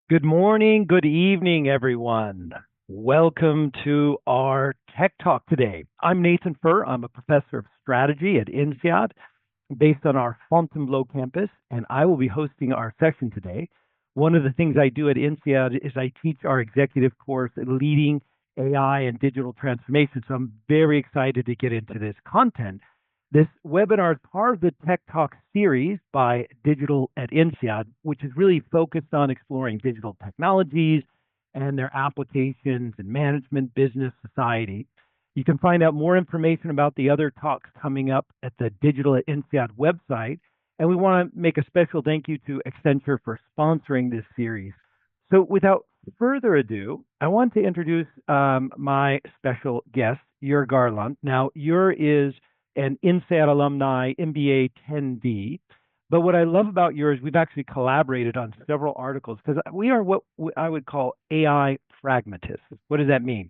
Good morning, good evening, everyone. Welcome to our Tech Talk today. I'm Nathan Furr. I'm a professor of strategy at INSEAD based on our Fontainebleau campus, and I will be hosting our session today. One of the things I do at INSEAD is I teach our executive course, Leading AI and Digital Transformation. So I'm very excited to get into this content. This webinar is part of the Tech Talk series by Digital at INSEAD, which is really focused on exploring digital technologies and their applications in management, business, society. You can find out more information about the other talks coming up at the Digital at INSEAD website. And we want to make a special thank you to Accenture for sponsoring this series. So without further ado, I want to introduce my special guest, Jur Gaarlandt. Now, Jur is an INSEAD alumni, MBA’10D. But what I love about yours, we've actually collaborated on several articles because we are what I would call AI pragmatists. What does that mean?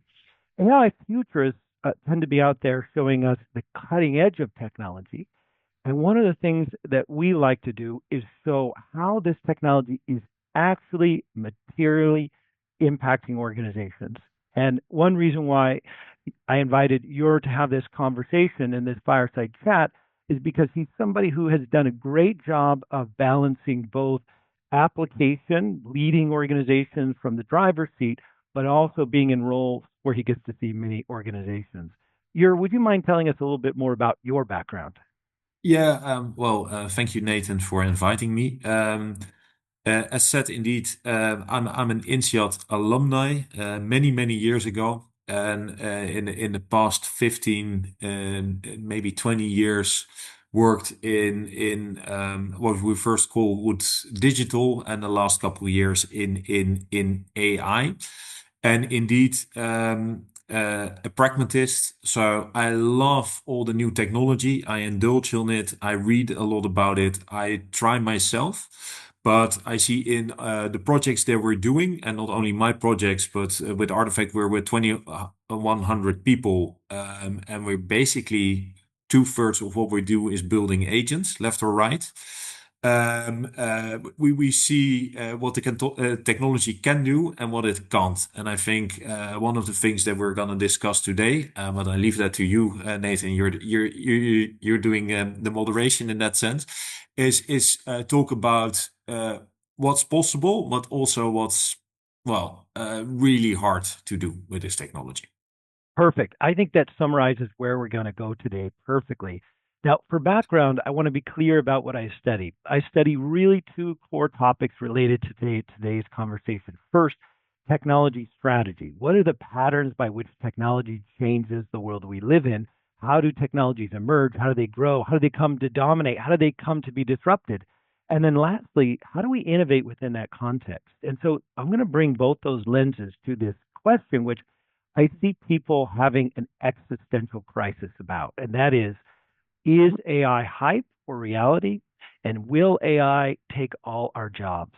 AI futurists tend to be out there showing us the cutting edge of technology. And one of the things that we like to do is show how this technology is actually materially impacting organizations. And one reason why I invited Jur to have this conversation in this fireside chat is because he's somebody who has done a great job of balancing both application, leading organizations from the driver's seat, but also being in roles where he gets to see many organizations. Jur, would you mind telling us a little bit more about your background? Yeah, thank you, Nathan, for inviting me. As said, indeed, I'm an INSEAD alumni many years ago, and in the past 15, maybe 20 years, worked in what we first called digital, and the last couple of years in AI. And indeed, a pragmatist. So I love all the new technology. I indulge in it. I read a lot about it. I try myself. But I see in the projects that we're doing, and not only my projects, but with Artefact, we're with 2,100 people. And we're basically two-thirds of what we do is building agents, left or right. We see what the technology can do and what it can't. And I think one of the things that we're going to discuss today, but I leave that to you, Nathan. You're doing the moderation in that sense. Is talk about what's possible, but also what's really hard to do with this technology. Perfect. I think that summarizes where we're going to go today perfectly. Now, for background, I want to be clear about what I study. I study really two core topics related to today's conversation. First, technology strategy. What are the patterns by which technology changes the world we live in? How do technologies emerge? How do they grow? How do they come to dominate? How do they come to be disrupted? And then lastly, how do we innovate within that context? And so I'm going to bring both those lenses to this question, which I see people having an existential crisis about, and that is AI hype or reality? And will AI take all our jobs?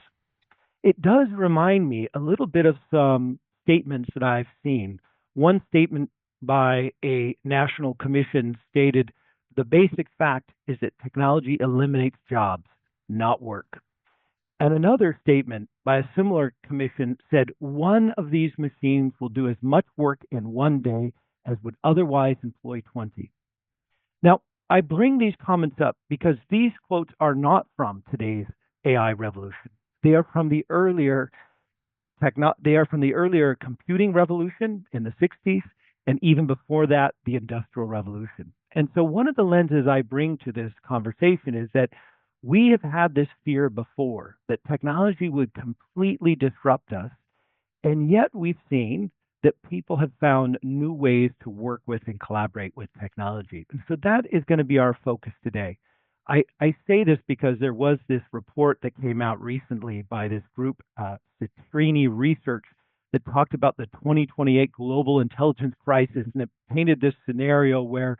It does remind me a little bit of some statements that I've seen. One statement by a national commission stated the basic fact is that technology eliminates jobs, not work. And another statement by a similar commission said one of these machines will do as much work in one day as would otherwise employ 20. Now, I bring these comments up because these quotes are not from today's AI revolution. They are from the earlier they are from the earlier computing revolution in the 60s and even before that the industrial revolution. And so one of the lenses I bring to this conversation is that we have had this fear before that technology would completely disrupt us, and yet we've seen that people have found new ways to work with and collaborate with technology. And so that is going to be our focus today. I say this because there was this report that came out recently by this group, Citrini Research, that talked about the 2028 global intelligence crisis, and it painted this scenario where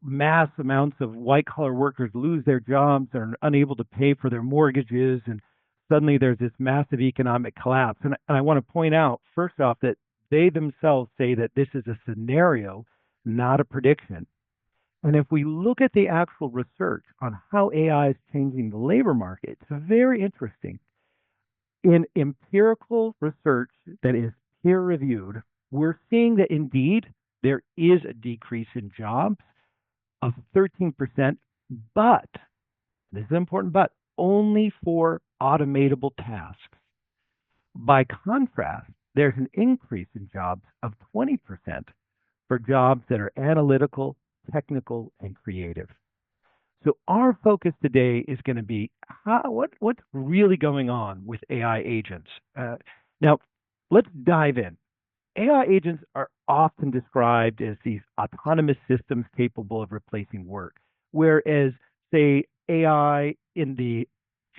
mass amounts of white collar workers lose their jobs, are unable to pay for their mortgages, and suddenly there's this massive economic collapse. And I want to point out, first off, that they themselves say that this is a scenario, not a prediction. And if we look at the actual research on how AI is changing the labor market, it's very interesting. In empirical research that is peer reviewed, we're seeing that indeed there is a decrease in jobs of 13%, but this is important, but only for automatable tasks. By contrast, there's an increase in jobs of 20% for jobs that are analytical, technical, and creative. So our focus today is going to be what's really going on with AI agents. Now, let's dive in. AI agents are often described as these autonomous systems capable of replacing work, whereas, say, AI in the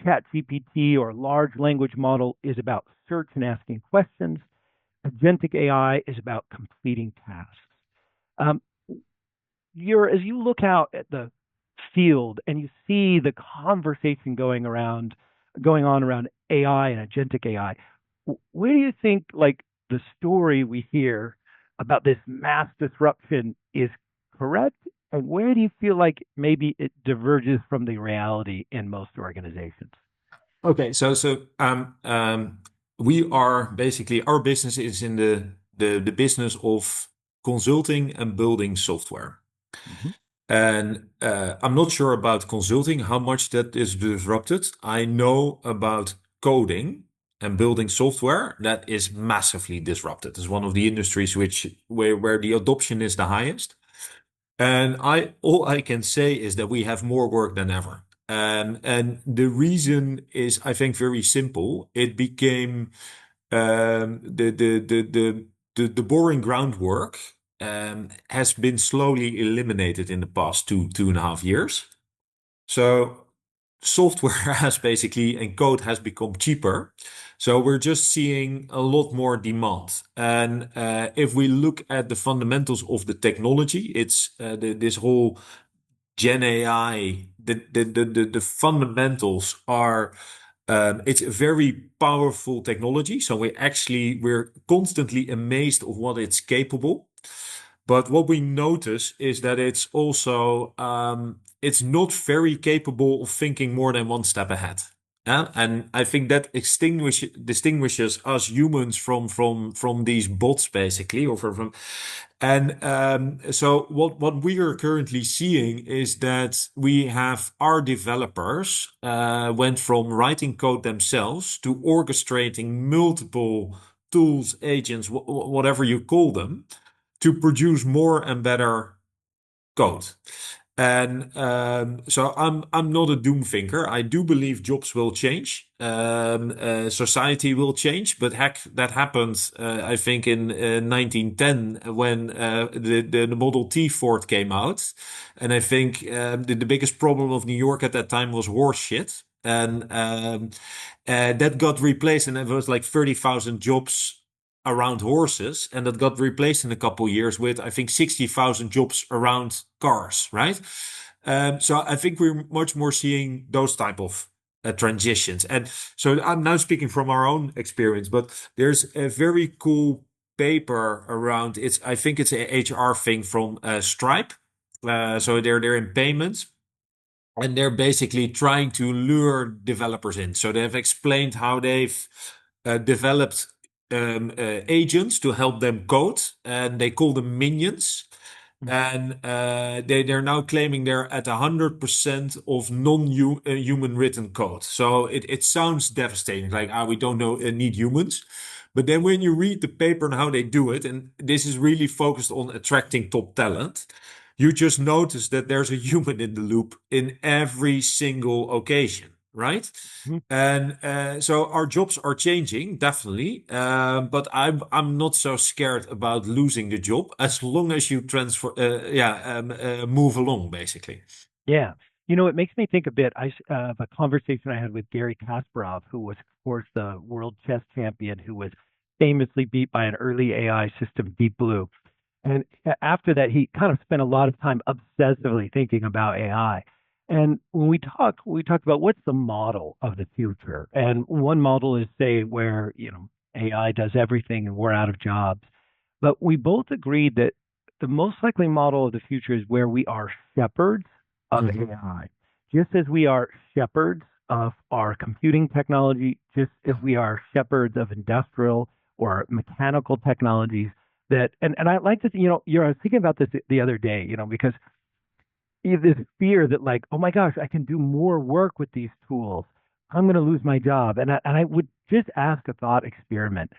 chat GPT or large language model is about search and asking questions. Agentic AI is about completing tasks. Um, as you look out at the field and you see the conversation going on around AI and agentic AI, where do you think like the story we hear about this mass disruption is correct, and where do you feel like maybe it diverges from the reality in most organizations? Okay, we are basically our business is in the business of consulting and building software. Mhm. And I'm not sure about consulting, how much that is disrupted. I know about coding and building software that is massively disrupted. It's one of the industries where the adoption is the highest. And all I can say is that we have more work than ever. And the reason is, I think, very simple. It became the boring groundwork has been slowly eliminated in the past 2.5 years. So software has basically and code has become cheaper. So we're just seeing a lot more demand. And if we look at the fundamentals of the technology, it's this whole Gen AI, the fundamentals are it's a very powerful technology. So we're constantly amazed of what it's capable. But what we notice is that it's also it's not very capable of thinking more than one step ahead. And I think that distinguishes us humans from these bots basically, or from and so what we are currently seeing is that we have our developers went from writing code themselves to orchestrating multiple tools, agents, whatever you call them, to produce more and better code. And so I'm not a doom thinker. I do believe jobs will change, society will change. But heck, that happened, I think, in 1910 when the Model T Ford came out, and I think the biggest problem of New York at that time was horse shit, and that got replaced, and it was like 30,000 jobs around horses, and that got replaced in a couple of years with, I think, 60,000 jobs around cars, right? So I think we're much more seeing those type of transitions. And so I'm now speaking from our own experience, but there's a very cool paper around it's, I think it's a HR thing from Stripe. So they're in payments, and they're basically trying to lure developers in. So they've explained how they've developed agents to help them code, and they call them minions. And they're now claiming they're at 100% of non-human written code. So it sounds devastating, like we don't need humans. But then when you read the paper and how they do it, and this is really focused on attracting top talent, you just notice that there's a human in the loop in every single occasion, right? Mhm. And so our jobs are changing, definitely. But I'm not so scared about losing the job as long as you move along, basically. Yeah. It makes me think a bit of a conversation I had with Gary Kasparov, who was, of course, the world chess champion, who was famously beat by an early AI system, Deep Blue. And after that, he kind of spent a lot of time obsessively thinking about AI. And when we talk about what's the model of the future. And one model is, say, where, AI does everything and we're out of jobs. But we both agreed that the most likely model of the future is where we are shepherds of Mhm. AI. Just as we are shepherds of our computing technology, just as we are shepherds of industrial or mechanical technologies. And I like to, I was thinking about this the other day, because you have this fear that like, oh my gosh, I can do more work with these tools. I'm going to lose my job. And I would just ask a thought experiment.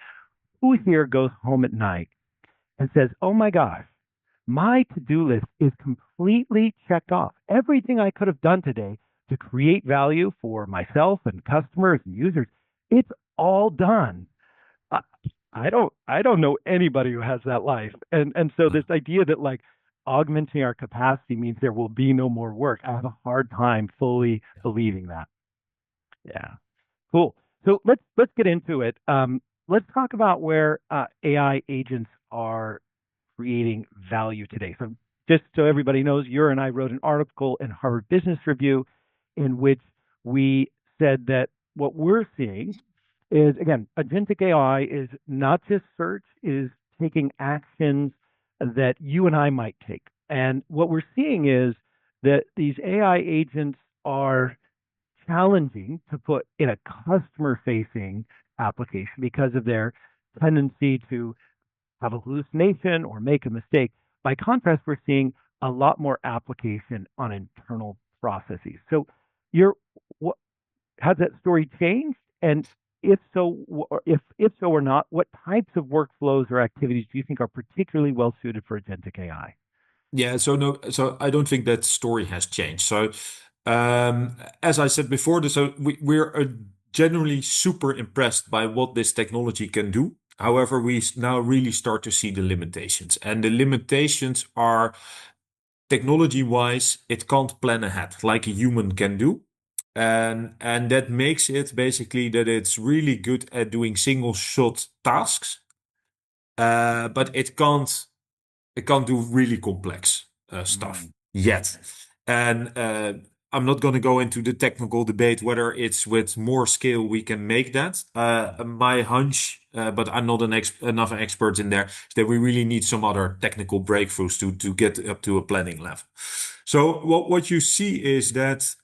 Who here goes home at night and says, oh my gosh, my to-do list is completely checked off. Everything I could have done today to create value for myself and customers and users, it's all done. I, I don't know anybody who has that life. And so this idea that like augmenting our capacity means there will be no more work. I have a hard time fully believing that. Yeah. Cool. So let's get into it. Let's talk about where AI agents are creating value today. So just so everybody knows, Jur and I wrote an article in Harvard Business Review in which we said that what we're seeing is, again, agentic AI is not just search, is taking actions that you and I might take. And what we're seeing is that these AI agents are challenging to put in a customer facing application because of their tendency to have a hallucination or make a mistake. By contrast, we're seeing a lot more application on internal processes. So, you're, what, has that story changed? And if so, or if so or not, what types of workflows or activities do you think are particularly well suited for agentic AI? Yeah, so no, so I don't think that story has changed. So, as I said before, so we're generally super impressed by what this technology can do. However, we now really start to see the limitations, and the limitations are technology-wise, it can't plan ahead like a human can do. And that makes it basically that it's really good at doing single shot tasks, but it can't do really complex stuff Mm. yet. And I'm not going to go into the technical debate whether it's with more scale we can make that. My hunch, but I'm not enough expert in there, is that we really need some other technical breakthroughs to get up to a planning level. So what you see is that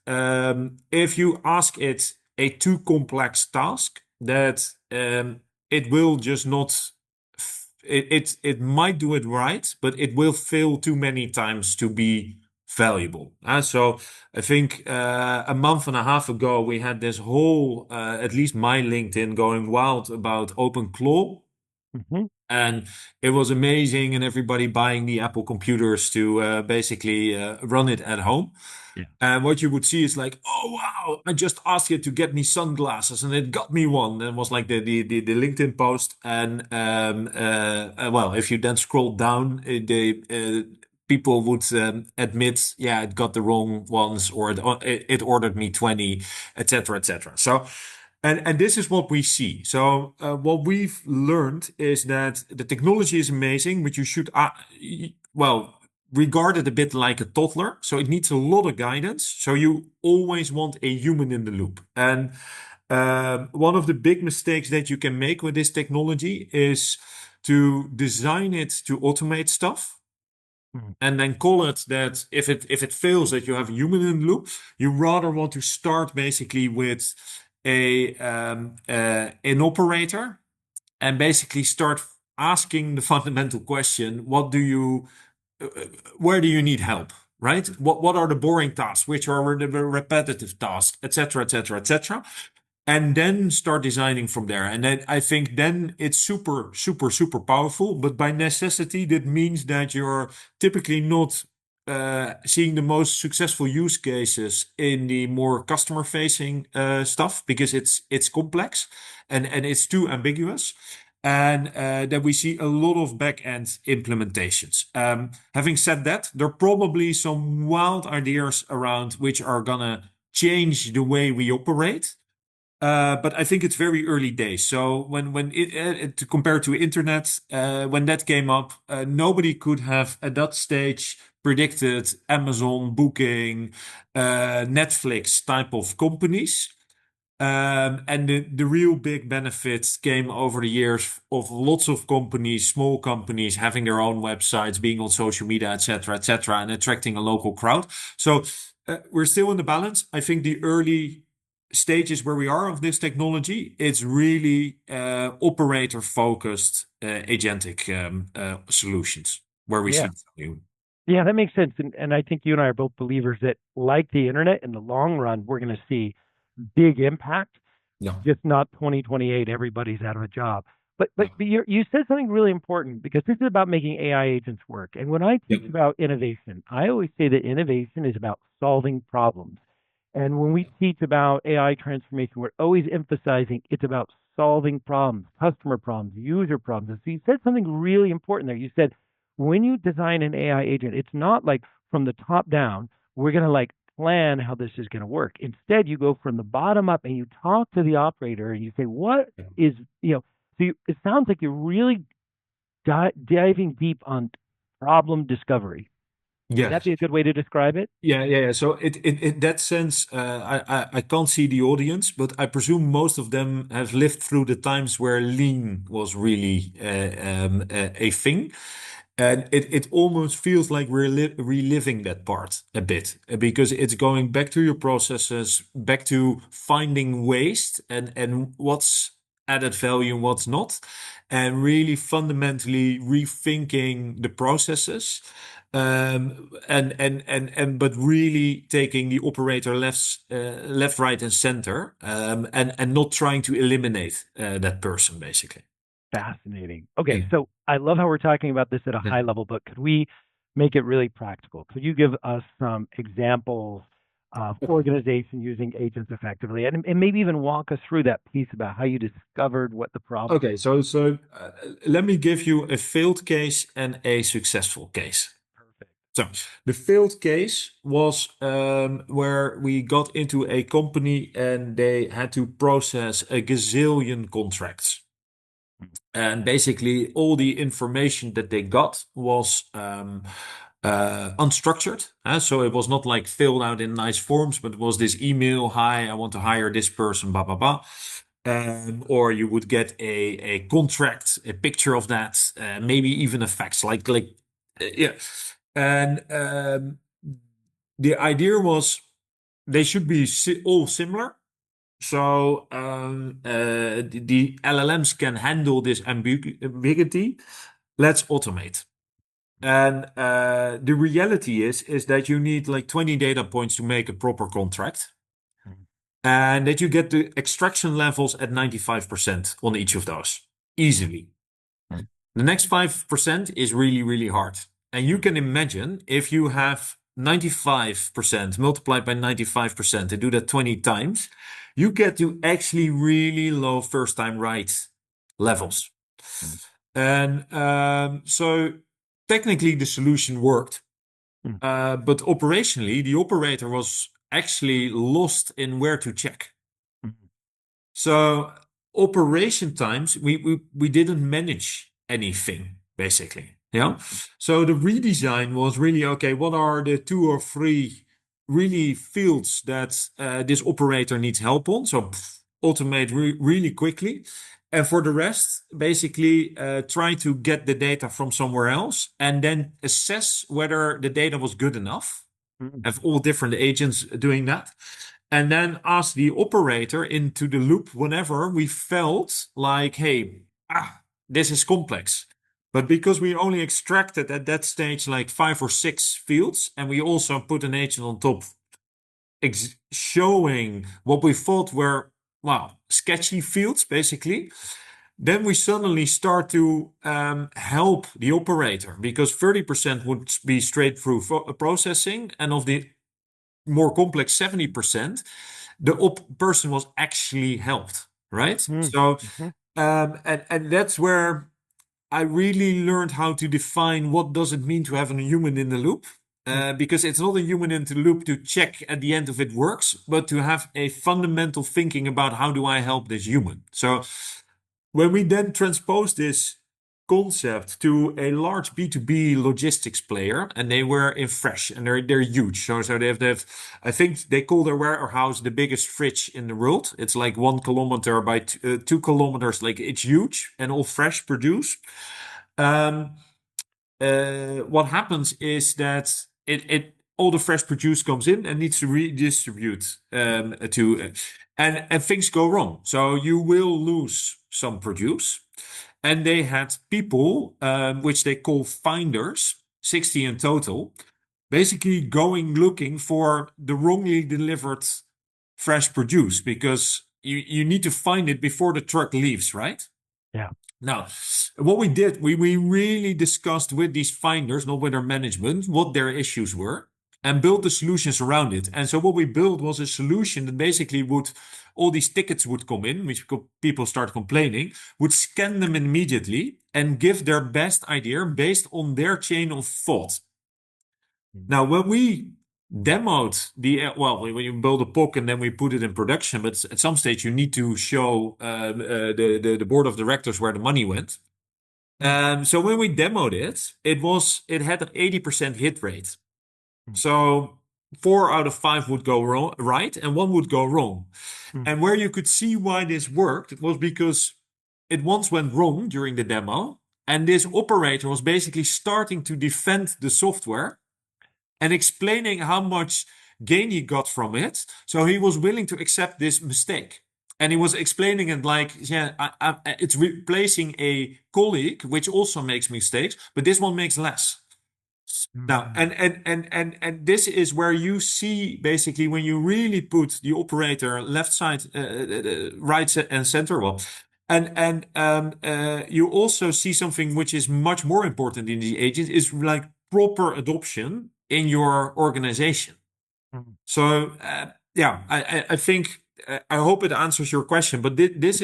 if you ask it a too complex task, that it will just not it might do it right, but it will fail too many times to be valuable. So I think a month and a half ago we had this whole, at least my LinkedIn, going wild about OpenClaw. Hmm. And it was amazing, and everybody buying the Apple computers to basically run it at home. Yeah. And what you would see is like, oh wow, I just asked it to get me sunglasses, and it got me one. And it was like the LinkedIn post. And well, if you then scroll down, people would admit, yeah, it got the wrong ones, or it ordered me 20, etc., etc. So. And this is what we see. So what we've learned is that the technology is amazing, but you should, well, regard it a bit like a toddler. So it needs a lot of guidance. So you always want a human in the loop. And one of the big mistakes that you can make with this technology is to design it to automate stuff Mm. and then call it that if it fails that you have a human in the loop. You rather want to start basically with an operator and basically start asking the fundamental question: uh, where do you need help? Right? What are the boring tasks? Which are the repetitive tasks, etc., etc., etc., and then start designing from there. And then I think then it's super, super, super powerful. But by necessity, that means that you're typically not seeing the most successful use cases in the more customer-facing stuff, because it's complex and it's too ambiguous. And then we see a lot of back-end implementations. Having said that, there are probably some wild ideas around which are gonna change the way we operate. But I think it's very early days. So when it to compare to internet, when that came up, nobody could have at that stage predicted Amazon, Booking, Netflix type of companies. And the real big benefits came over the years of lots of companies, small companies having their own websites, being on social media, etc., and attracting a local crowd. So we're still in the balance. I think the early stages where we are of this technology, it's really operator focused agentic solutions where we Yeah. see value. Yeah, that makes sense. And I think you and I are both believers that, like the internet, in the long run, we're going to see big impact, Yeah. just not 2028, everybody's out of a job. But Yeah. you said something really important because this is about making AI agents work. And when I Yeah. teach about innovation, I always say that innovation is about solving problems. And when we teach about AI transformation, we're always emphasizing it's about solving problems, customer problems, user problems. And so you said something really important there. You said when you design an AI agent, it's not like from the top down, we're going to like plan how this is going to work. Instead, you go from the bottom up and you talk to the operator and you say, what is, it sounds like you're really diving deep on problem discovery. Would Yeah. that be a good way to describe it? Yeah. So in that sense, I can't see the audience, but I presume most of them have lived through the times where lean was really a thing. And it almost feels like we're reliving that part a bit because it's going back to your processes, back to finding waste and what's added value and what's not, and really fundamentally rethinking the processes. But really taking the operator left, right, and center, and not trying to eliminate that person, basically. Fascinating. Okay, Yeah. so I love how we're talking about this at a Yeah. high level, but could we make it really practical? Could you give us some examples of organization using agents effectively, and maybe even walk us through that piece about how you discovered what the problem Okay, so let me give you a failed case and a successful case. is? Perfect. So the failed case was where we got into a company and they had to process a gazillion contracts. And basically, all the information that they got was unstructured. So it was not like filled out in nice forms, but it was this email, hi, I want to hire this person, blah, blah, blah. Or you would get a contract, a picture of that, maybe even a fax, yeah. And the idea was they should be all similar. So the LLMs can handle this ambiguity. Let's automate. And the reality is that you need like 20 data points to make a proper contract, and that you get the extraction levels at 95% on each of those easily. The next 5% is really, really hard. And you can imagine if you have 95% multiplied by 95% and do that 20 times, you get to actually really low first time right levels. And so technically the solution worked, but operationally, the operator was actually lost in where to check. So operation times, we didn't manage anything basically. Yeah. So the redesign was really okay. What are the 2 or 3 really fields that this operator needs help on? So automate really quickly. And for the rest, basically try to get the data from somewhere else and then assess whether the data was good enough. Have all different agents doing that and then ask the operator into the loop whenever we felt like, hey, this is complex. But because we only extracted at that stage like 5 or 6 fields, and we also put an agent on top showing what we thought were, well, sketchy fields, basically, then we suddenly start to help the operator because 30% would be straight through processing, and of the more complex 70%, the person was actually helped, right? So, and that's where I really learned how to define what does it mean to have a human in the loop. Because it's not a human in the loop to check at the end if it works, but to have a fundamental thinking about how do I help this human. So when we then transpose this concept to a large B2B logistics player, and they were in Fresh, and they're huge. So they have I think they call their warehouse the biggest fridge in the world. It's like 1 kilometer by 2 kilometers, like it's huge, and all fresh produce. Um, what happens is that it all the fresh produce comes in and needs to redistribute to. and things go wrong. So you will lose some produce. And they had people, which they call finders, 60 in total, basically going looking for the wrongly delivered fresh produce because you need to find it before the truck leaves, right? Yeah. Now, what we did, we really discussed with these finders, not with our management, what their issues were and built the solutions around it. And so what we built was a solution that basically would, all these tickets would come in, which people start complaining, would scan them immediately and give their best idea based on their chain of thought. Mm. Now, when we demoed well, when you build a POC and then we put it in production, but at some stage you need to show the board of directors where the money went. Mm. So when we demoed it, it had an 80% hit rate. Mm. So 4 out of 5 would go wrong, right, and one would go wrong. Mm. And where you could see why this worked, it was because it once went wrong during the demo, and this operator was basically starting to defend the software and explaining how much gain he got from it. So he was willing to accept this mistake. And he was explaining it like, yeah, it's replacing a colleague, which also makes mistakes, but this one makes less. Now, Mm. and this is where you see basically when you really put the operator left side, right and center. Well, and you also see something which is much more important in the agent is like proper adoption in your organization. Mm. So yeah, I think I hope it answers your question, but this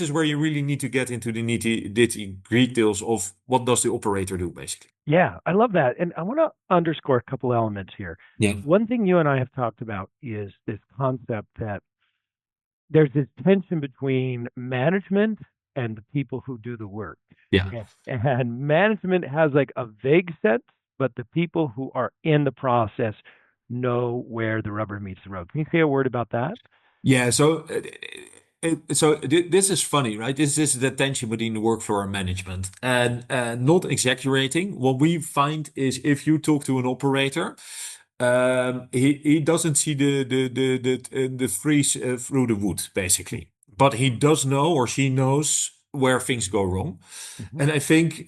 is where you really need to get into the nitty details of what does the operator do basically. Yeah, I love that. And I want to underscore a couple elements here. Yeah. One thing you and I have talked about is this concept that there's this tension between management and the people who do the work. Yeah. And management has like a vague sense, but the people who are in the process know where the rubber meets the road. Can you say a word about that? Yeah, this is funny, right? This is the tension between the workflow and management, and not exaggerating. What we find is if you talk to an operator, he doesn't see the trees through the wood, basically, but he does know or she knows where things go wrong. Mm-hmm. And I think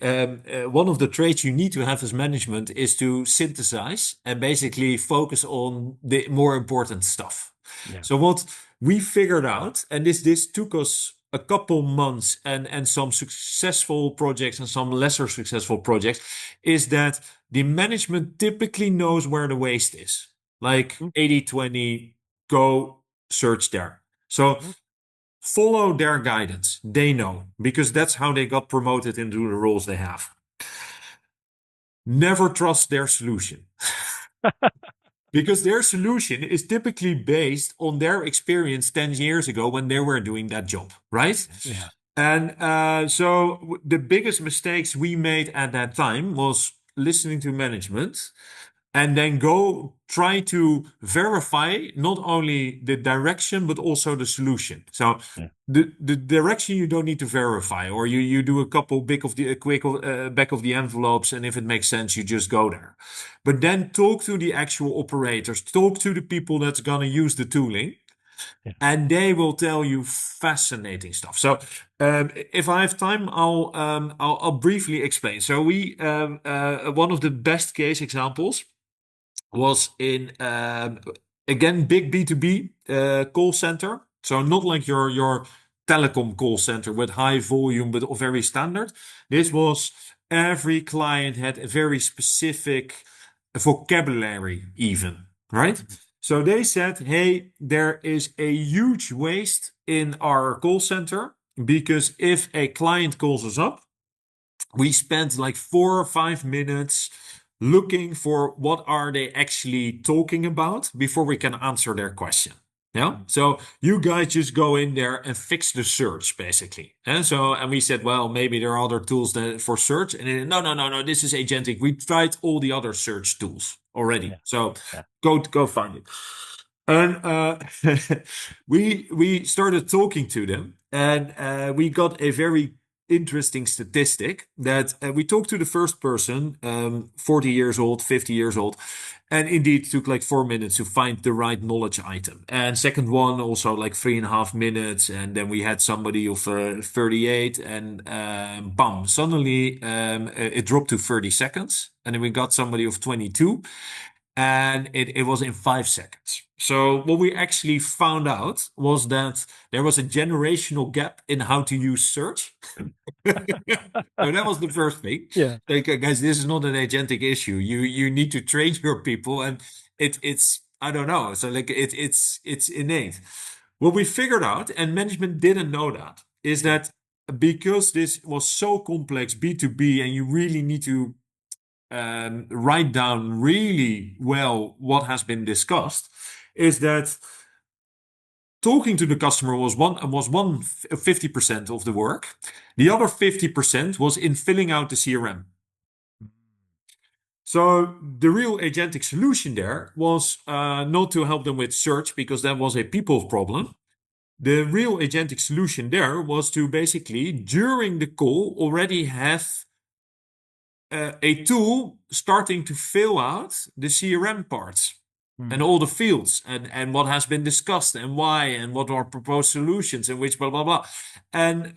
one of the traits you need to have as management is to synthesize and basically focus on the more important stuff. Yeah. So what we figured out, and this took us a couple months and some successful projects and some lesser successful projects, is that the management typically knows where the waste is. Like Mm-hmm. 80/20, go search there. So Mm-hmm. follow their guidance. They know because that's how they got promoted into the roles they have. Never trust their solution. Because their solution is typically based on their experience 10 years ago when they were doing that job, right? Yeah. And so the biggest mistakes we made at that time was listening to management and then go try to verify not only the direction but also the solution. So Yeah. the direction you don't need to verify, or you do a couple big of the quick back of the envelopes, and if it makes sense, you just go there. But then talk to the actual operators, talk to the people that's gonna use the tooling, Yeah. and they will tell you fascinating stuff. So if I have time, I'll briefly explain. So we one of the best case examples was in again big B2B call center. So not like your telecom call center with high volume but very standard. This was every client had a very specific vocabulary even, right? Mm-hmm. So they said, hey, there is a huge waste in our call center because if a client calls us up, we spent like 4 or 5 minutes looking for what are they actually talking about before we can answer their question. Yeah. So you guys just go in there and fix the search basically. And we said, well, maybe there are other tools for search. And then, no. This is agentic. We tried all the other search tools already. Yeah. So Yeah. go find it. And we started talking to them, and we got a very interesting statistic that we talked to the first person, 40 years old, 50 years old, and indeed took like 4 minutes to find the right knowledge item. And second one also like 3.5 minutes. And then we had somebody of 38 and bam, suddenly it dropped to 30 seconds. And then we got somebody of 22 and it was in 5 seconds. So what we actually found out was that there was a generational gap in how to use search. So that was the first thing. Yeah. Like, guys, this is not an agentic issue. You need to train your people, and it's I don't know. So like it's innate. What we figured out, and management didn't know that, is that because this was so complex B2B, and you really need to write down really well what has been discussed, is that talking to the customer was 50% of the work. The other 50% was in filling out the CRM. So the real agentic solution there was not to help them with search, because that was a people problem. The real agentic solution there was to basically, during the call, already have a tool starting to fill out the CRM parts and all the fields and what has been discussed and why and what are proposed solutions and which blah, blah, blah. And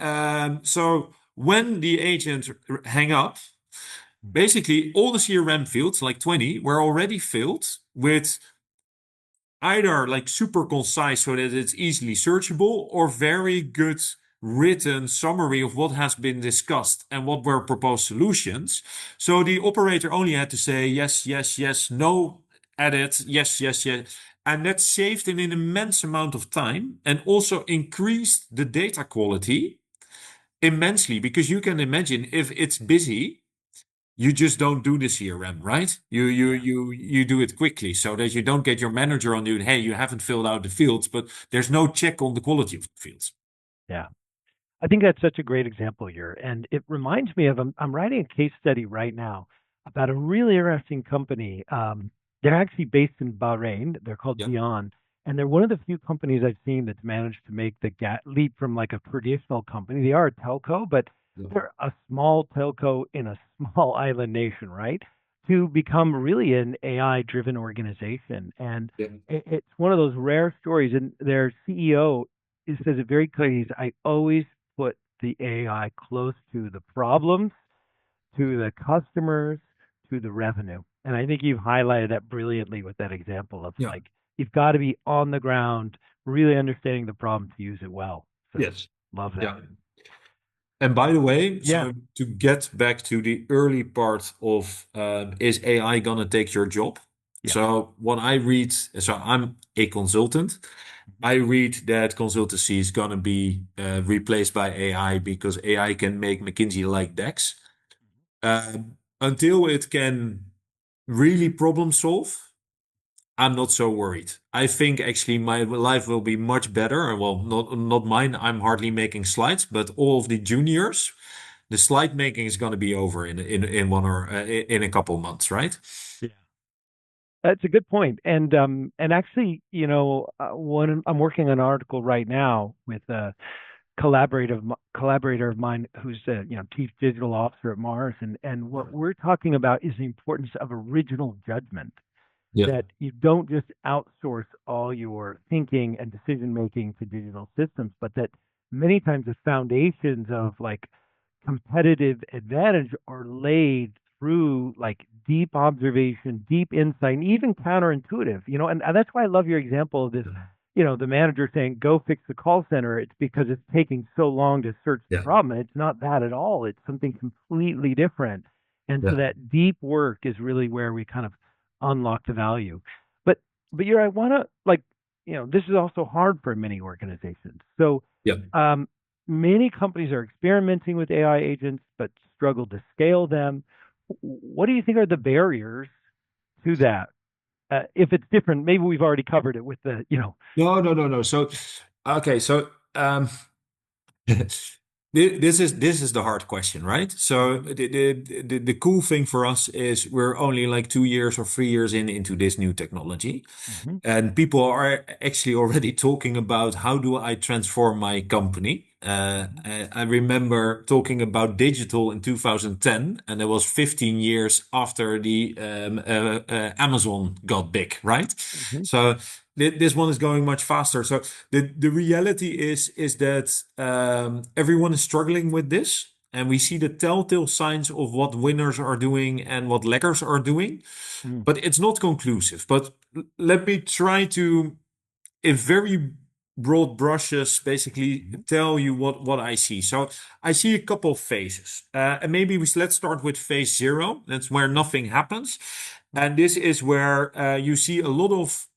so when the agent hang up, basically all the CRM fields, like 20, were already filled with either like super concise so that it's easily searchable, or very good written summary of what has been discussed and what were proposed solutions. So the operator only had to say yes, yes, yes, no, edit, yes, yes, yes. And that saved an immense amount of time and also increased the data quality immensely, because you can imagine if it's busy, you just don't do the CRM, right? You do it quickly so that you don't get your manager on you. Hey, you haven't filled out the fields, but there's no check on the quality of the fields. Yeah. I think that's such a great example here. And it reminds me of I'm writing a case study right now about a really interesting company. They're actually based in Bahrain. They're called Yeah, Beyond. And they're one of the few companies I've seen that's managed to make the leap from like a traditional company. They are a telco, but yeah, they're a small telco in a small island nation, right? To become really an AI driven organization. And yeah, it's one of those rare stories. And their CEO says it very clearly. I always put the AI close to the problems, to the customers, to the revenue. And I think you've highlighted that brilliantly with that example of yeah. like, you've got to be on the ground, really understanding the problem to use it well. So, Yes. love that. Yeah. And by the way, Yeah. so to get back to the early part of is AI gonna take your job? Yeah. So what I read, so I'm a consultant. I read that consultancy is gonna be replaced by AI because AI can make McKinsey-like decks. Until it can really problem solve, I'm not so worried. I think actually my life will be much better. Well, not mine. I'm hardly making slides, but all of the juniors, the slide making is going to be over in one or in a couple of months, right? Yeah. That's a good point. And actually, one I'm working on an article right now with a collaborator of mine who's chief digital officer at Mars, and what we're talking about is the importance of original judgment, Yeah. that you don't just outsource all your thinking and decision making to digital systems, but that many times the foundations of like competitive advantage are laid through like deep observation, deep insight, and even counterintuitive, and that's why I love your example of this, the manager saying, go fix the call center. It's because it's taking so long to search the Yeah. problem. And it's not that at all. It's something completely different. And so Yeah. that deep work is really where we kind of unlock the value. But I want to like, this is also hard for many organizations. So Yeah. many companies are experimenting with AI agents, but struggle to scale them. What do you think are the barriers to that? If it's different, maybe we've already covered it with the. No, no, no, no. So, okay. So, this is the hard question, right? So Mhm. the cool thing for us is we're only like 2 years or 3 years into this new technology. Mhm. And people are actually already talking about how do I transform my company? Mhm. I remember talking about digital in 2010, and it was 15 years after the Amazon got big, right? Mhm. So this one is going much faster. So the reality is that everyone is struggling with this, and we see the telltale signs of what winners are doing and what laggards are doing, Mhm. but it's not conclusive. But let me try to, in very broad brushes, basically Mhm. tell you what I see. So I see a couple of phases, and maybe let's start with phase zero. That's where nothing happens, and this is where you see a lot of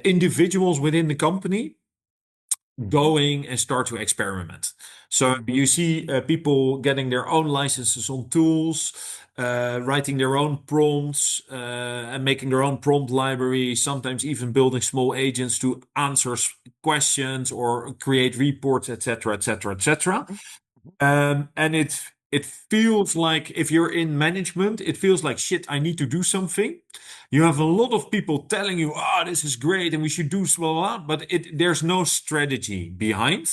individuals within the company Mhm. going and start to experiment. So Mhm. you see people getting their own licenses on tools, writing their own prompts, and making their own prompt library, sometimes even building small agents to answer questions or create reports, etc., etc., etc. Mhm. And it feels like if you're in management, it feels like shit, I need to do something. You have a lot of people telling you, oh, this is great and we should do blah, blah, blah, but there's no strategy behind.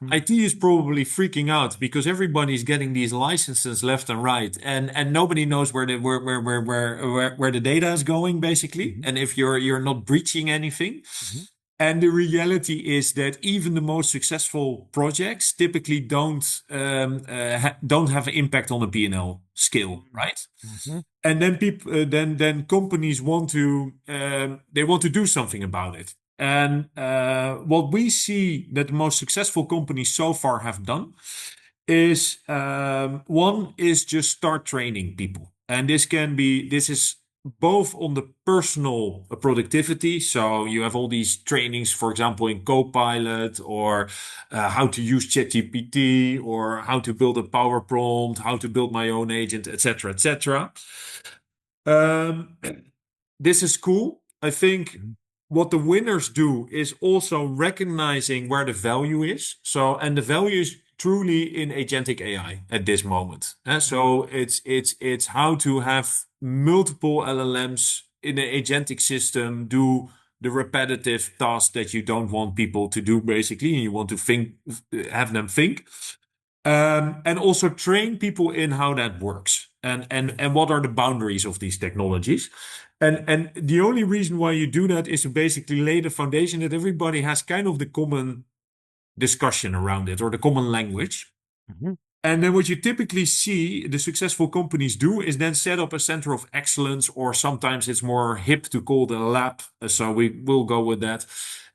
Mhm. IT is probably freaking out because everybody's getting these licenses left and right, and nobody knows where the data is going, basically. Mhm. And if you're not breaching anything. Mhm. And the reality is that even the most successful projects typically don't have an impact on the P&L scale, right? Mhm. And then people, then companies want to they want to do something about it. And what we see that the most successful companies so far have done is one is just start training people, and this is both on the personal productivity. So you have all these trainings, for example, in Copilot, or how to use ChatGPT, or how to build a power prompt, how to build my own agent, etc., etc. Um, this is cool. I think Mhm. what the winners do is also recognizing where the value is. So, and the value is truly in agentic AI at this moment. Mhm. So it's how to have multiple LLMs in an agentic system do the repetitive tasks that you don't want people to do, basically, and you want to have them think. And also train people in how that works, and what are the boundaries of these technologies. And the only reason why you do that is to basically lay the foundation that everybody has kind of the common discussion around it, or the common language. Mhm. And then what you typically see the successful companies do is then set up a center of excellence, or sometimes it's more hip to call it a lab. So we will go with that.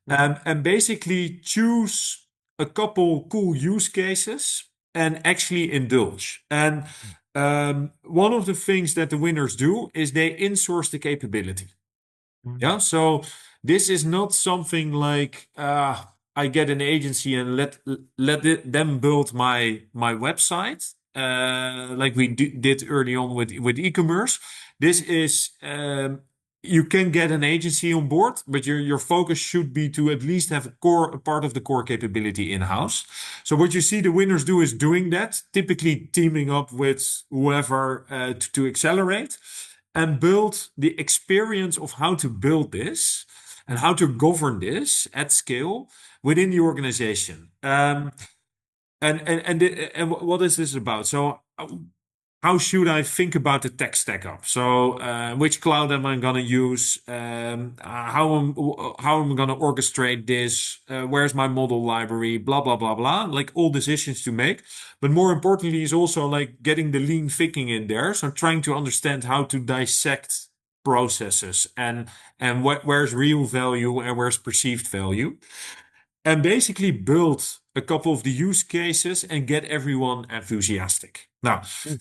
Mhm. And basically choose a couple cool use cases and actually indulge. And one of the things that the winners do is they insource the capability. Mhm. Yeah. So this is not something like I get an agency and them build my website, like we did early on with e-commerce. This is you can get an agency on board, but your focus should be to at least have a part of the core capability in house. So what you see the winners do is doing that, typically teaming up with whoever to accelerate and build the experience of how to build this and Mhm. how to govern this at scale within the organization. And what is this about? So how should I think about the tech stack up? So which cloud am I going to use? How am I going to orchestrate this? Where's my model library? Blah blah blah blah. Like all decisions to make. But more importantly, is also like getting the lean thinking in there. So trying to understand how to dissect processes, and where's real value and where's perceived value, and basically build a couple of the use cases and get everyone enthusiastic. Now, Mhm.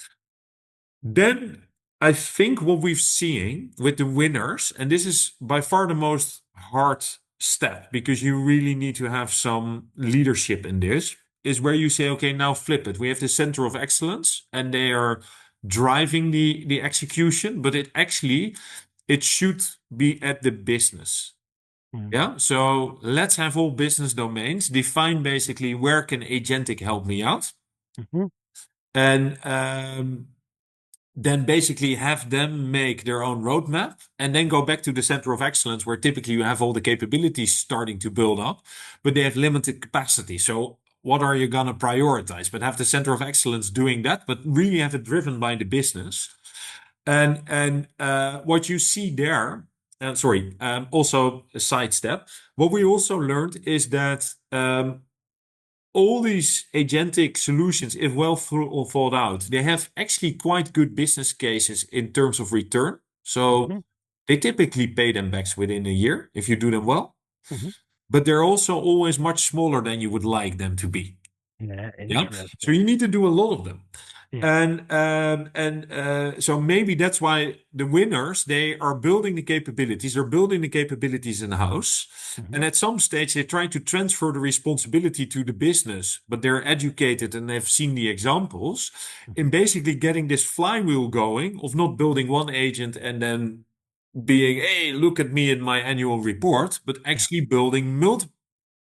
then I think what we've seen with the winners, and this is by far the most hard step because you really need to have some leadership in this, is where you say, okay, now flip it. We have the center of excellence and they are driving the execution, but it should be at the business. Mhm. Yeah. So let's have all business domains define basically where can agentic help me out. Mhm. And then basically have them make their own roadmap and then go back to the center of excellence where typically you have all the capabilities starting to build up, but they have limited capacity. So what are you going to prioritize? But have the center of excellence doing that, but really have it driven by the business. And what you see there, also a sidestep. What we also learned is that all these agentic solutions, if well thought out, they have actually quite good business cases in terms of return. So Hmm. they typically pay them back within a year if you do them well. Hmm. But they're also always much smaller than you would like them to be. Yeah, Yeah. So interesting. you need to do a lot of them. Yeah. And so maybe that's why the winners, they are building the capabilities, they're building the capabilities in house. Hmm. And at some stage, they try to transfer the responsibility to the business, but they're educated and they've seen the examples in Hmm. basically getting this flywheel going of not building one agent and then being, hey, look at me in my annual report, but Yeah. actually building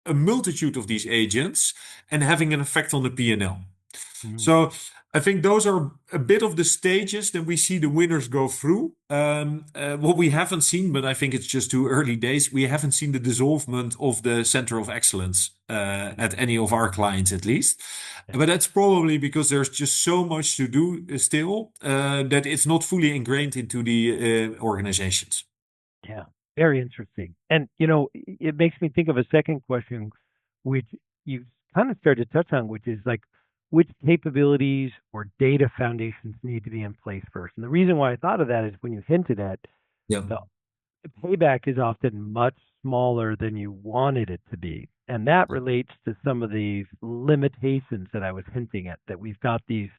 a multitude of these agents and having an effect on the P&L. Mm. So I think those are a bit of the stages that we see the winners go through. What we haven't seen, but I think it's just too early days, we haven't seen the dissolvement of the center of excellence at any of our clients, at least. Yeah. But that's probably because there's just so much to do still that it's not fully ingrained into the organizations. Yeah, very interesting. And it makes me think of a second question, which you kind of started to touch on, which is like which capabilities or data foundations need to be in place first. And the reason why I thought of that is when you hinted at Yeah. the payback is often much smaller than you wanted it to be. And that relates to some of these limitations that I was hinting at, that we've got these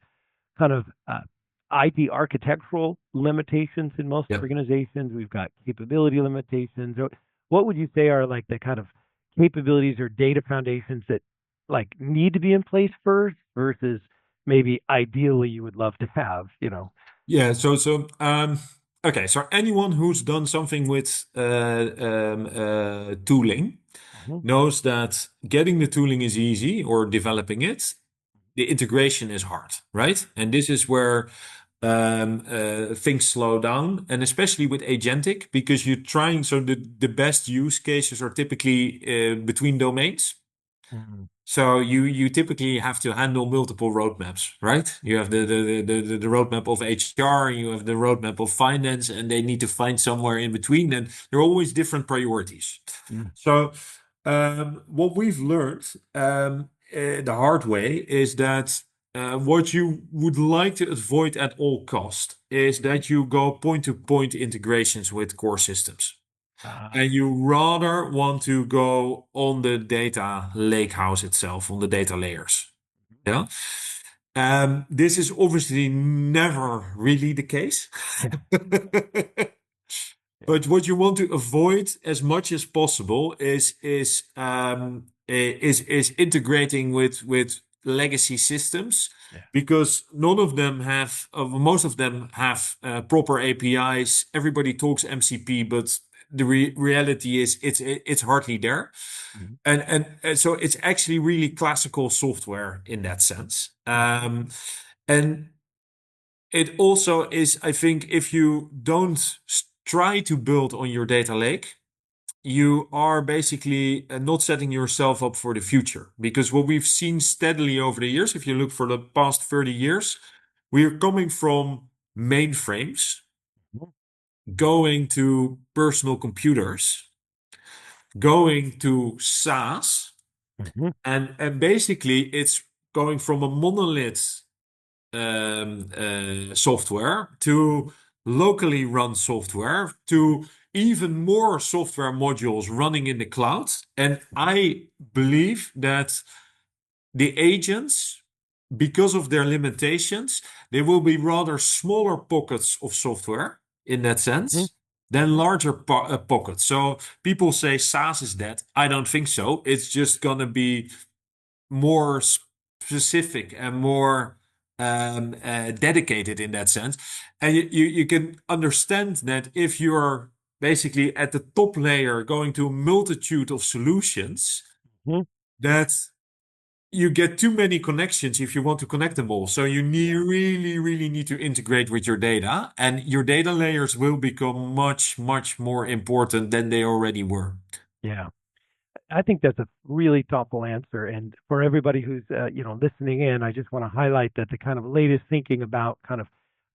kind of IT architectural limitations in most Yeah. organizations. We've got capability limitations. What would you say are like the kind of capabilities or data foundations that like need to be in place first versus maybe ideally you would love to have, Yeah, okay. So anyone who's done something with tooling Mhm. knows that getting the tooling is easy or developing it. The integration is hard, right? And this is where things slow down, and especially with agentic, because you're trying. So the best use cases are typically between domains. Mhm. So you typically have to handle multiple roadmaps, right? You have the roadmap of HR, you have the roadmap of finance, and they need to find somewhere in between, and there are always different priorities. Mhm. So what we've learned the hard way is that what you would like to avoid at all cost is that you go point-to-point integrations with core systems. Ah, And you rather want to go on the data lakehouse itself, on the data layers. Yeah. This is obviously never really the case. yeah, yeah. But what you want to avoid as much as possible is integrating with legacy systems Yeah. because none of them have, most of them have proper APIs. Everybody talks MCP, but the reality is it's hardly there. Mhm. And so it's actually really classical software in that sense. Mhm. And it also is, I think, if you don't try to build on your data lake, you are basically not setting yourself up for the future. Because what we've seen steadily over the years, if you look for the past 30 years, we are coming from mainframes, Mhm. going to personal computers, going to SaaS, Mhm. and basically it's going from a monolith software to locally run software to even more software modules running in the cloud. And I believe that the agents, because of their limitations, they will be rather smaller pockets of software in that Mhm. sense than larger pockets. So people say SaaS is dead. I don't think so. It's just going to be more specific and more dedicated in that sense. And you can understand that if you're basically at the top layer going to a multitude of solutions, Mhm. that you get too many connections if you want to connect them all. So you need Yeah. really, really need to integrate with your data, and your data layers will become much, much more important than they already were. Yeah. I think that's a really thoughtful answer. And for everybody who's listening in, I just want to highlight that the kind of latest thinking about kind of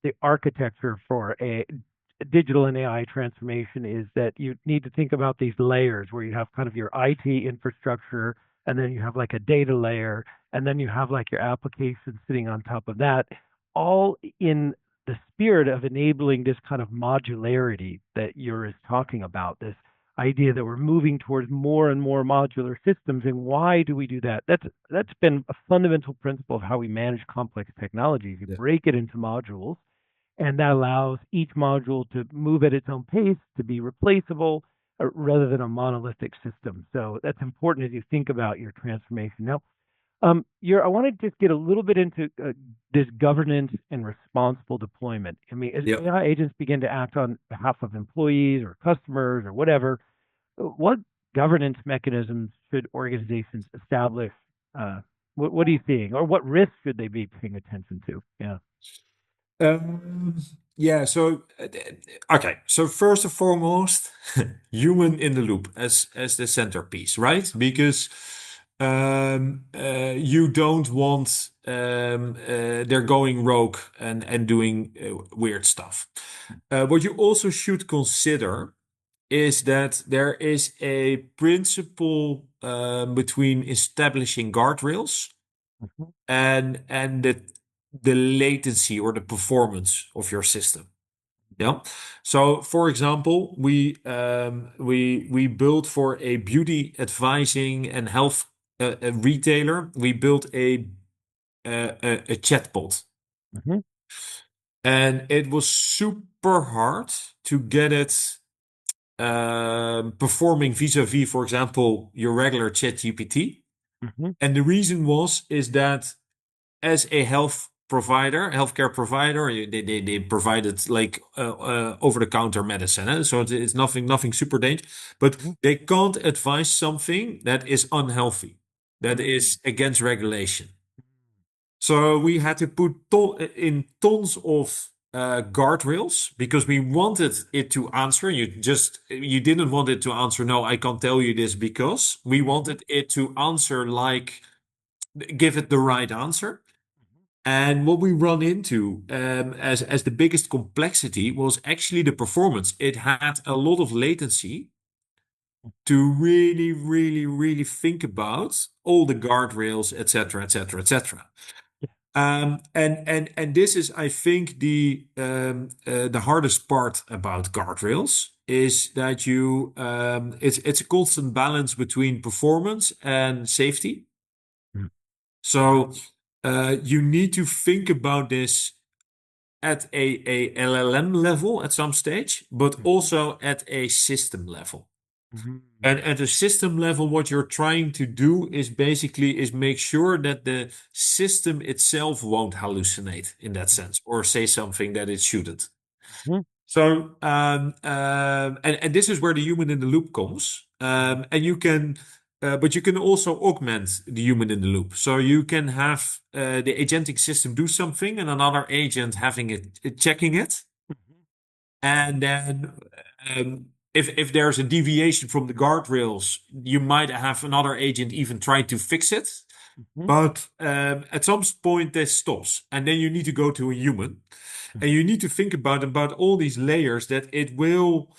the architecture for a digital and AI transformation is that you need to think about these layers where you have kind of your IT infrastructure, and then you have like a data layer, and then you have like your application sitting on top of that, all in the spirit of enabling this kind of modularity that you're talking about, this idea that we're moving towards more and more modular systems. And why do we do that? That's been a fundamental principle of how we manage complex technologies. You Yeah. break it into modules, and that allows each module to move at its own pace, to be replaceable, rather than a monolithic system. So that's important as you think about your transformation. Now, I want to just get a little bit into this governance and responsible deployment. I mean, as Yeah. AI agents begin to act on behalf of employees or customers or whatever, what governance mechanisms should organizations establish? Uh, what are you seeing, or what risks should they be paying attention to? Yeah. Um, yeah, so okay. So first and foremost, human in the loop as the centerpiece, right? Because you don't want they're going rogue and doing weird stuff. What you also should consider is that there is a principle between establishing guardrails Mhm. and the latency or the performance of your system. Yeah. So, for example, we built for a beauty advising and health a retailer. We built a chatbot, Mhm. and it was super hard to get it performing vis-a-vis, for example, your regular ChatGPT. Mhm. And the reason is that as a healthcare provider, they provided like over-the-counter medicine. So it's nothing super dangerous, but Mhm. they can't advise something that is unhealthy, that Mhm. is against regulation. So we had to put in tons of guardrails because we wanted it to answer. You didn't want it to answer, no, I can't tell you this because we Mhm. wanted it to answer like give it the right answer. And what we run into as the biggest complexity was actually the performance. It had a lot of latency to really, really, really think about all the guardrails, etc., etc., etc. Yeah. And this is, I think, the hardest part about guardrails is that it's a constant balance between performance and safety. Mhm. So you need to think about this at a LLM level at some stage, but Mhm. also at a system level. Mhm. And at a system level, what you're trying to do is basically is make sure that the system itself won't hallucinate in that sense or say something that it shouldn't. Mhm. So, and this is where the human in the loop comes. And but you can also augment the human in the loop. So you can have the agentic system do something and another agent having it checking it. Mhm. And then if there's a deviation from the guardrails, you might have another agent even try to fix it. Mhm. But at some point, this stops, and then you need to go to a human, and you need to think about all these layers that it will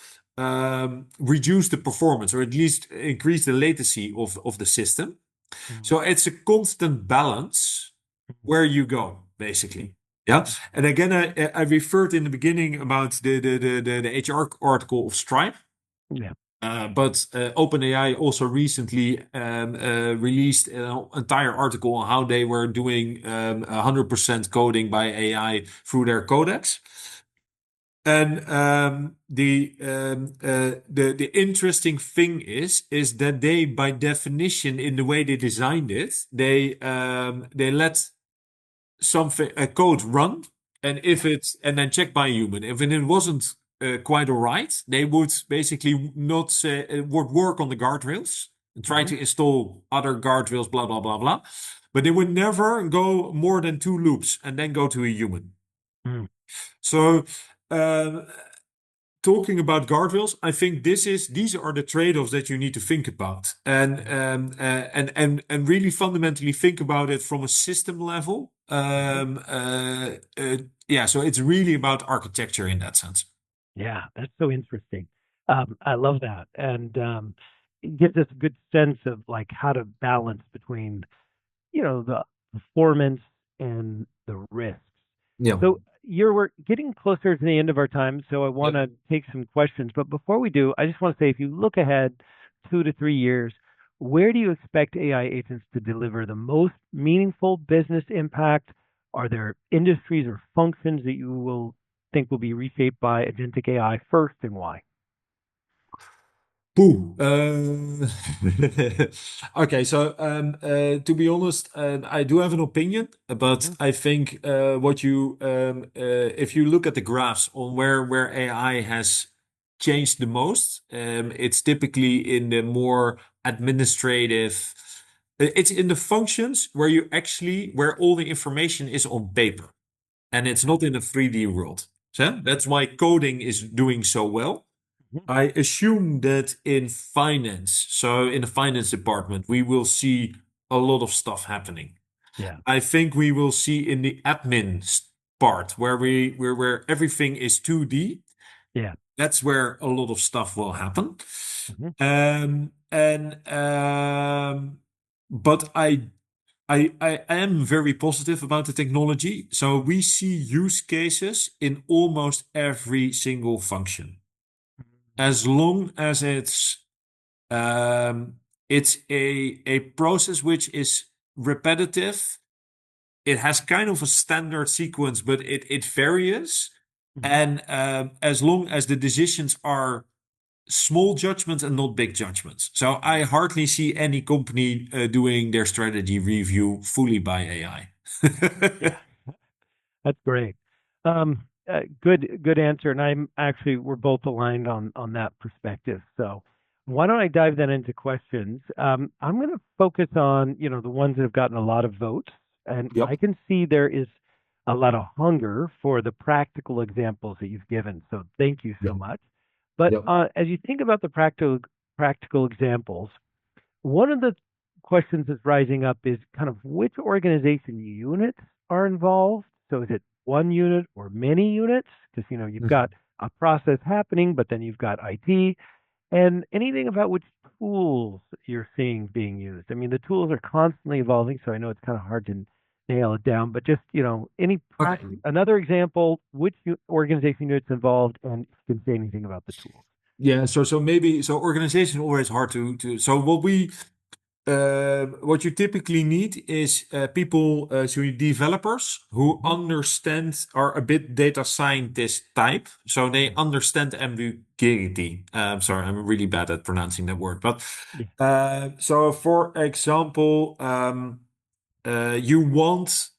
reduce the performance or at least increase the latency of the system. Mhm. So it's a constant balance where you go, basically. Yeah. And again, I referred in the beginning about the HR article of Stripe. Yeah. But OpenAI also recently released an entire article on how they were doing 100% coding by AI through their codex. And the interesting thing is that they, by definition, in the way they designed it, they let something a code run, and if Yeah. it's and then check by a human. If it wasn't quite all right, they would basically not would work on the guardrails and try Mhm. to install other guardrails, blah blah blah blah. but they would never go more than 2 loops and then go to a human. Mm. So, um, talking about guardrails, I think these are the trade-offs that you need to think about, and really fundamentally think about it from a system level. Mhm. Yeah, so it's really about architecture in that sense. Yeah, that's so interesting. I love that, and it gives us a good sense of like how to balance between the performance and the risks. Yeah. So we're getting closer to the end of our time, so I want Yep. to take some questions. But before we do, I just want to say if you look ahead 2 to 3 years, where do you expect AI agents to deliver the most meaningful business impact? Are there industries or functions that you will think will be reshaped by agentic AI first, and why? Boom. Okay, so to be honest, I do have an opinion, but Hmm. I think what you if you look at the graphs on where AI has changed the most, it's typically in the more administrative. It's in the functions where all the information is on paper and it's Yeah. not in a 3D world. So that's why coding is doing so well. Mhm. I assume that in finance, so in the finance department, we will see a lot of stuff happening. Yeah. I think we will see in the admin part where everything is 2D. Yeah. That's where a lot of stuff will happen. Hmm. And but I am very positive about the technology. So we see use cases in almost every single function. As long as um, it's a process which is repetitive. It has kind of a standard sequence, but it varies. Hmm. And as long as the decisions are small judgments and not big judgments. So I hardly see any company doing their strategy review fully by AI. Yeah. That's great. Good answer. And I'm actually we're both aligned on that perspective. So why don't I dive then into questions? I'm going to focus on the ones that have gotten a lot of votes, and Yep. I can see there is a lot of hunger for the practical examples that you've given. So thank you so Yep. much. But Yep. as you think about the practical examples, one of the questions that's rising up is kind of which organization units are involved. So is it one unit or many units? Because you've got a process happening, but then you've got IT and anything about which tools you're seeing being used. I mean, the tools are constantly evolving, so I know it's kind of hard to nail it down. But just any Okay. another example, which organization units involved, and if you can say anything about the tools. Yeah. So maybe organization always hard to. So what you typically need is people, so developers who Hmm. understand, are a bit data scientist type, so they Yeah. understand ambiguity. Sorry, I'm really bad at pronouncing that word, but Yeah. so for example, you want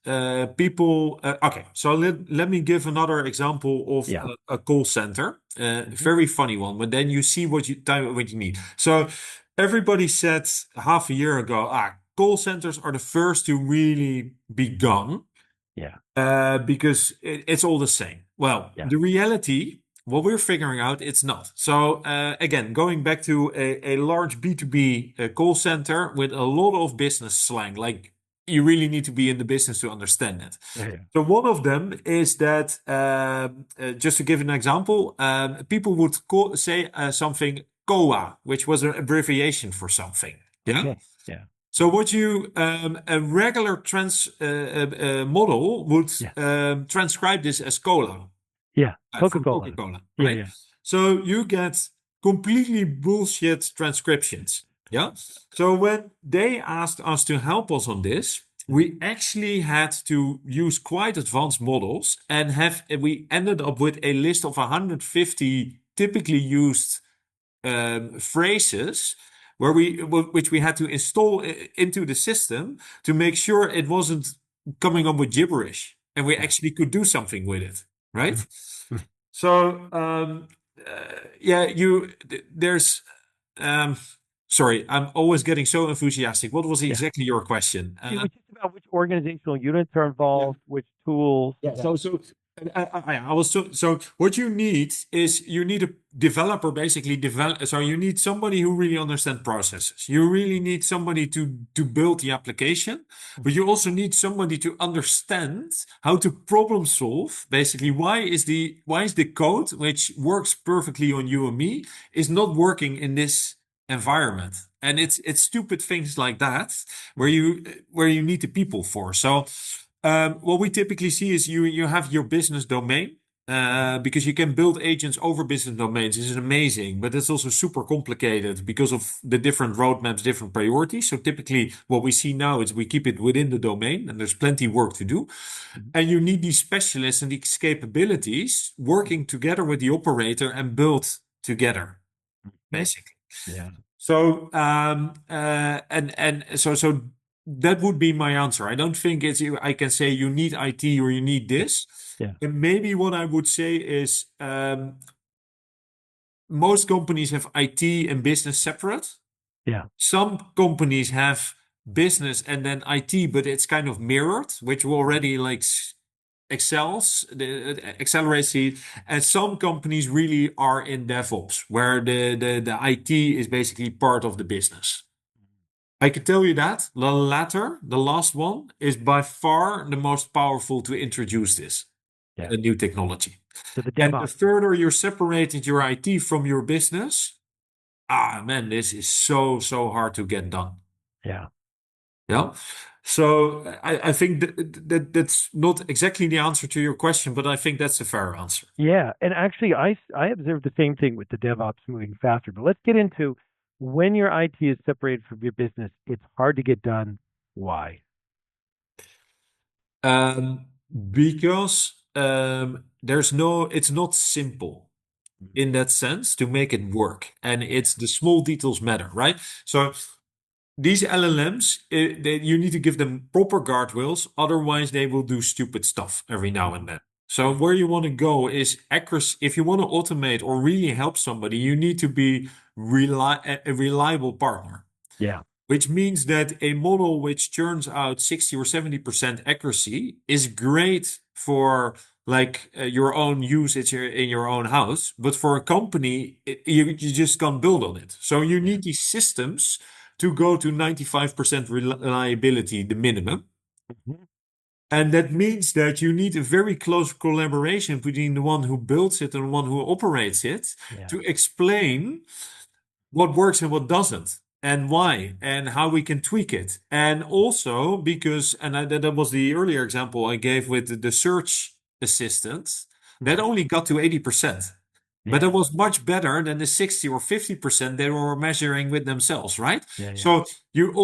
people. Okay, so let me give another example of Yeah. a call center. Hmm. Very funny one, but then you see what you need. So everybody said half a year ago, call centers are the first to really be gone Yeah. because it's all the same. Well, Yeah. the reality, what we're figuring out, it's not. So again, going back to a large B2B call center with a lot of business slang, like you really need to be in the business to understand it. Yeah. Yeah. So one of them is that, just to give an example, people would say something COA, which was an abbreviation for something. Yeah. Okay. Yeah. So what you a regular model would Yeah. transcribe this as cola Yeah. from Coca-Cola. Coca-Cola, Yeah. right? Yeah. So you get completely bullshit transcriptions. Yeah. So when they asked us to help us on this, Mhm. we actually had to use quite advanced models and we ended up with a list of 150 typically used phrases which we had to install into the system to make sure it wasn't coming up with gibberish and we Yeah. actually could do something with it, Mhm. right? Mhm. So yeah, there's um, Sorry, I'm always getting so enthusiastic. What was Yeah. exactly your question? It was just about which organizational units are Yeah. involved, which tools. Yeah. Yeah. I was so what you need is you need a developer basically develop. So you need somebody who really understands processes. You really need somebody to build the application, but Mhm. you also need somebody to understand how to problem solve. Basically, why is the code which works perfectly on you and me is not working in this environment? And it's stupid things like that where you need the people for. So what we typically see is you have your business domain because you can build agents over business domains. This is amazing, but it's also super complicated because of the different roadmaps, different priorities. So typically, what we see now is we keep it within the domain, and there's plenty work to do. Mhm. And you need these specialists and these capabilities working together with the operator and build together, Mhm. basically. Yeah. So and so that would be my answer. I don't think it's I can say you need IT or you need Yeah. this. Yeah. And maybe what I would say is most companies have IT and business separate. Yeah. Some companies have business and then IT, but it's kind of mirrored, which already like accelerates it. And some companies really are in DevOps, where the IT is basically part of the business. I can tell you that the latter, the last one, is by far the most powerful to introduce this Yeah. new technology. So the And the DevOps. further you're separated your IT from your business, man, this is so hard to get done. Yeah. Yeah. So I think that's not exactly the answer to your question, but I think that's a fair answer. Yeah. And actually, I observed the same thing with the DevOps moving faster. But let's get into when your IT is separated from your business, it's hard to get done. Why? Um, because it's not simple in that sense to make it work, and Yeah. it's the small details matter, right? So these LLMs, you need to give them proper guardrails, otherwise they will do stupid stuff every now and Mhm. then. So where you want to go is accuracy. If you want to automate or really help somebody, you need to be a reliable partner, Yeah. which means that a model which churns out 60 or 70% accuracy is great for like your own usage in your own house. But for a company, you just can't build on it. So you Yeah. need these systems to go to 95% reliability, the minimum. Mhm. And that means that you need a very close collaboration between the one who builds it and the one who operates it Yeah. to explain what works and what doesn't, and why, and how we can tweak it. And also because, that was the earlier example I gave with the search assistant, that Mhm. only got to 80%. But Yeah. it was much better than the 60 or 50% they were measuring with themselves, right? Yeah. Yeah.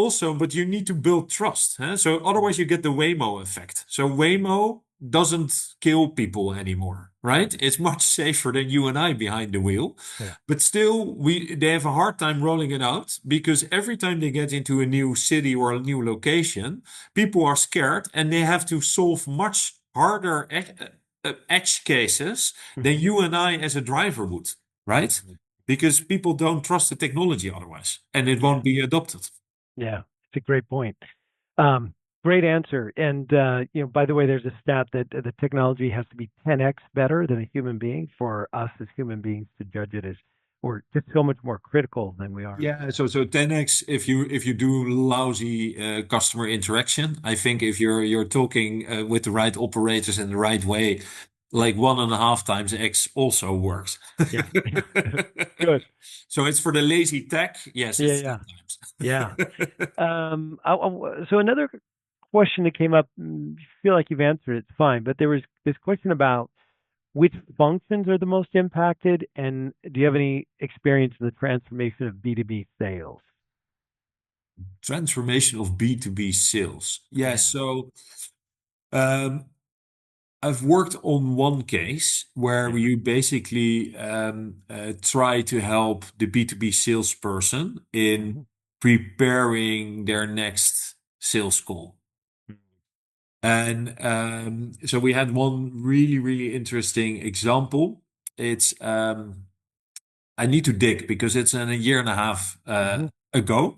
So but you need to build trust. Huh? So otherwise you get the Waymo effect. So Waymo doesn't kill people anymore, right? It's much safer than you and I behind the wheel. Yeah. But still, they have a hard time rolling it out because every time they get into a new city or a new location, people are scared and they have to solve much harder edge cases than Mhm. you and I as a driver would, right? Mhm. Because people don't trust the technology otherwise, and it Yeah. won't be adopted. Yeah. It's a great point. Um, Great answer. And by the way, there's a stat that the technology has to be 10x better than a human being for us as human beings to judge it as, or just so much more critical than we are. Yeah, so 10x if you do lousy customer interaction. I think if you're talking with the right operators in the right way, like 1.5 times X also works. Yeah. Good. So it's for the lazy tech. Yes, Yeah. it's Yeah. 10 times. Yeah. So another question that came up, you feel like you've answered it, it's fine, but there was this question about which functions are the most impacted, and do you have any experience in the transformation of B2B sales? Transformation of B2B sales. Yeah, Yeah. so um, I've worked on one case where Yeah. you basically try to help the B2B salesperson in Mhm. preparing their next sales call. And so we had one really interesting example. It's I need to dig because it's in a year and a half Mhm. ago.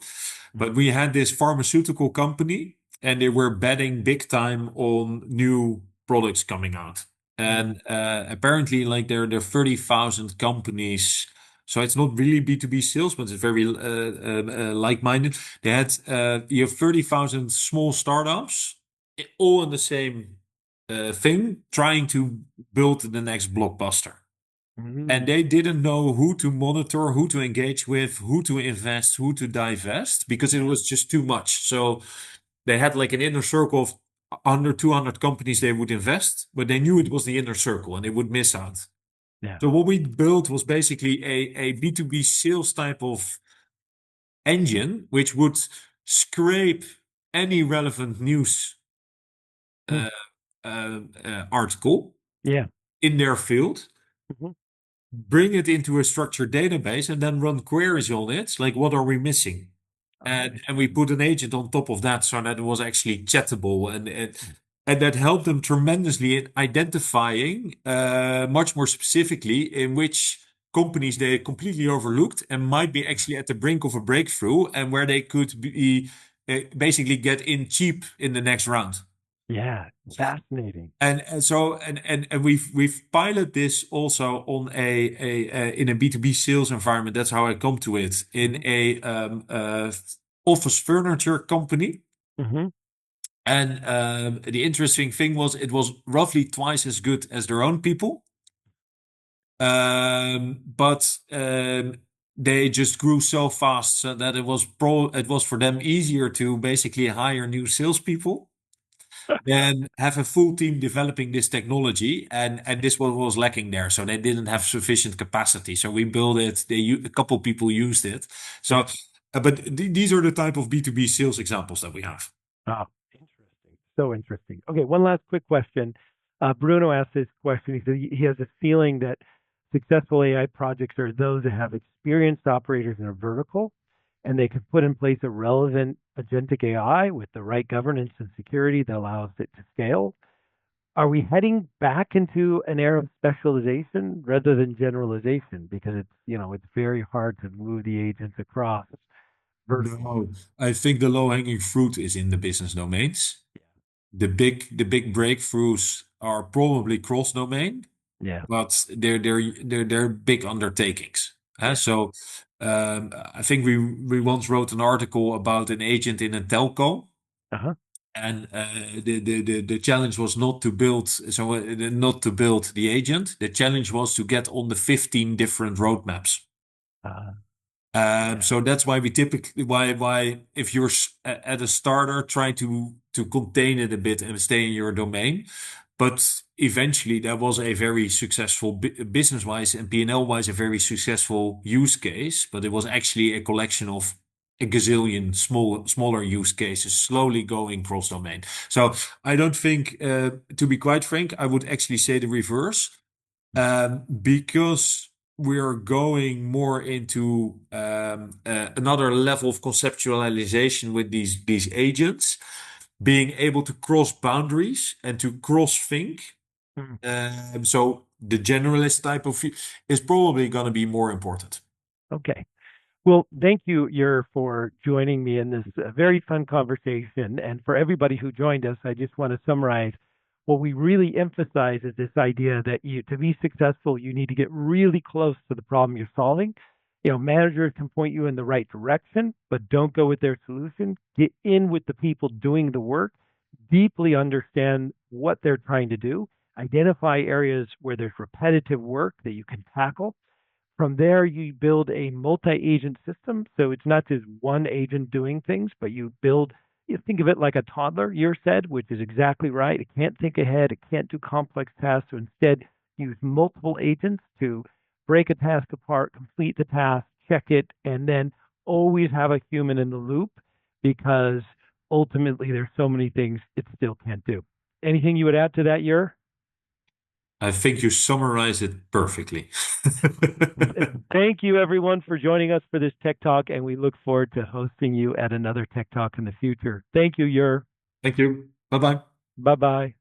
But Mhm. we had this pharmaceutical company, and they were betting big time on new products coming out. Mm. And apparently, like there are 30,000 companies. So it's not really B2B sales, but it's very like-minded. They had you have 30,000 small startups, all in the same thing, trying to build the next blockbuster. And Mm. they didn't know who to monitor, who to engage with, who to invest, who to divest, because it Yeah. was just too much. So they had like an inner circle of under 200 companies they would invest, but they knew it was the inner circle and they would miss out. Yeah. So what we built was basically a B2B sales type of engine, which would scrape any relevant news Mm. uh, article Yeah. in their field, Mhm. bring it into a structured database, and then run queries on it. Like, what are we missing? Oh, And we put an agent on top of that so that it was actually chattable, and that helped them tremendously in identifying much more specifically in which companies they completely overlooked and might be actually at the brink of a breakthrough, and where they could be basically get in cheap in the next round. yeah. Fascinating. And we've piloted this also on a in a B2B sales environment. That's how I come to it in Hmm. a office furniture company. Hmm. And the interesting thing was it was roughly twice as good as their own people. But they just grew so fast so that it was for them easier to basically hire new salespeople than have a full team developing this technology, and this was lacking there. So they didn't have sufficient capacity. So we built it. A couple people used it. So, Yeah. but these are the type of B2B sales examples that we have. Oh, interesting. So interesting. Okay, one last quick question. Bruno asked this question. He said he has a feeling that successful AI projects are those that have experienced operators in a vertical and they can put in place a relevant agentic AI with the right governance and security that allows it to scale. Are we heading back into an era of specialization rather than generalization? Because it's very hard to move the agents across verticals. No, I think the low-hanging fruit is in the business domains. The big breakthroughs are probably cross-domain, Yeah. but they're big undertakings. Yeah. So I think we once wrote an article about an agent in a telco, Uh-huh. and the challenge was not to build the agent. The challenge was to get on the 15 different roadmaps. Uh, yeah. So that's why we typically why if you're at a starter, try to contain it a bit and stay in your domain. But eventually, that was a very successful business-wise and P&L-wise, a very successful use case. But it was actually a collection of a gazillion smaller use cases, slowly going cross-domain. So I don't think, to be quite frank, I would actually say the reverse, because we are going more into another level of conceptualization with these agents, being able to cross boundaries and to cross think. Mm. So the generalist type of is probably going to be more important. Okay. Well, thank you, Yer, for joining me in this very fun conversation. And for everybody who joined us, I just want to summarize what we really emphasize is this idea that to be successful, you need to get really close to the problem you're solving. Managers can point you in the right direction, but don't go with their solution. Get in with the people doing the work, deeply understand what they're trying to do, identify areas where there's repetitive work that you can tackle. From there, you build a multi-agent system. So it's not just one agent doing things, but you think of it like a toddler, you said, which is exactly right. It can't think ahead. It can't do complex tasks. So instead, use multiple agents to break a task apart, complete the task, check it, and then always have a human in the loop because ultimately there's so many things it still can't do. Anything you would add to that, Yer? I think you summarize it perfectly. Thank you, everyone, for joining us for this Tech Talk, and we look forward to hosting you at another Tech Talk in the future. Thank you, Yer. Thank you. Bye bye. Bye bye.